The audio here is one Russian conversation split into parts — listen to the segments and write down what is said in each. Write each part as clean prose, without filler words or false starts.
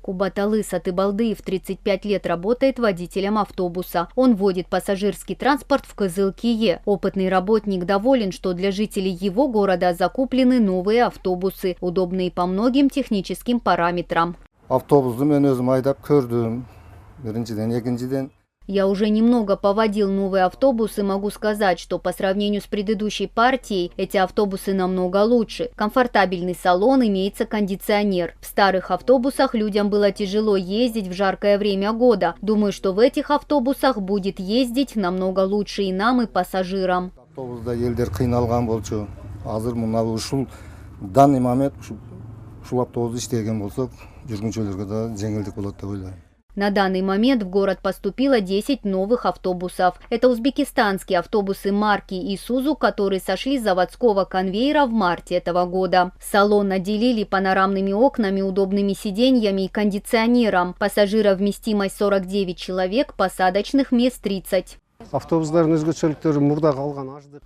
Кубаталы Сатыбалдыев 35 лет работает водителем автобуса. Он водит пассажирский транспорт в Кызылкие. Опытный работник доволен, что для жителей его города закуплены новые автобусы, удобные по многим техническим параметрам. Я уже немного поводил новый автобус и могу сказать, что по сравнению с предыдущей партией эти автобусы намного лучше. Комфортабельный салон, имеется кондиционер. В старых автобусах людям было тяжело ездить в жаркое время года. Думаю, что в этих автобусах будет ездить намного лучше и нам, и пассажирам. На данный момент в город поступило 10 новых автобусов. Это узбекистанские автобусы марки Isuzu, которые сошли с заводского конвейера в марте этого года. Салон отделили панорамными окнами, удобными сиденьями и кондиционером. Пассажировместимость 49 человек, посадочных мест 30.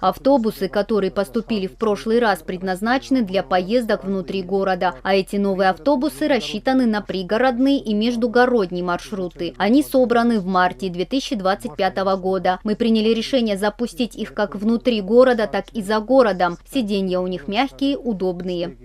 Автобусы, которые поступили в прошлый раз, предназначены для поездок внутри города, а эти новые автобусы рассчитаны на пригородные и междугородние маршруты. Они собраны в марте 2025 года. Мы приняли решение запустить их как внутри города, так и за городом. Сиденья у них мягкие, удобные.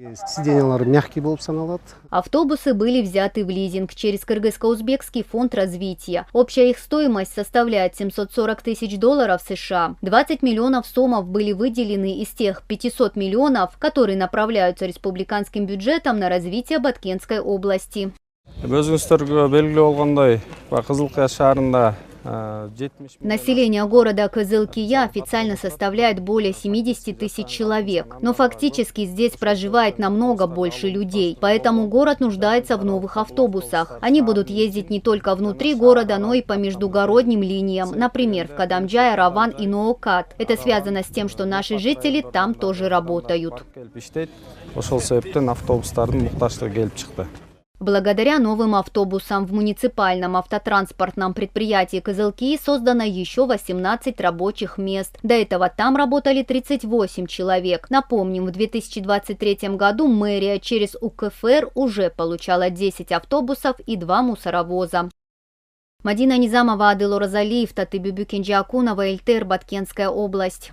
Автобусы были взяты в лизинг через Кыргызско-Узбекский фонд развития. Общая их стоимость составляет $740 тысяч США. 20 миллионов сомов были выделены из тех 500 миллионов, которые направляются республиканским бюджетом на развитие Баткенской области. Население города Кызылкия официально составляет более 70 тысяч человек, но фактически здесь проживает намного больше людей, поэтому город нуждается в новых автобусах. Они будут ездить не только внутри города, но и по междугородним линиям, например, в Кадамджай, Раван и Ноокат. Это связано с тем, что наши жители там тоже работают. Благодаря новым автобусам в муниципальном автотранспортном предприятии Кызылкии создано еще 18 рабочих мест. До этого там работали 38 человек. Напомним, в 2023 году мэрия через УКФР уже получала 10 автобусов и 2 мусоровоза. Мадина Низамова, Адыл Оразалиев, Татыбүбү Кенжеакунова, Эльтер, Баткенская область.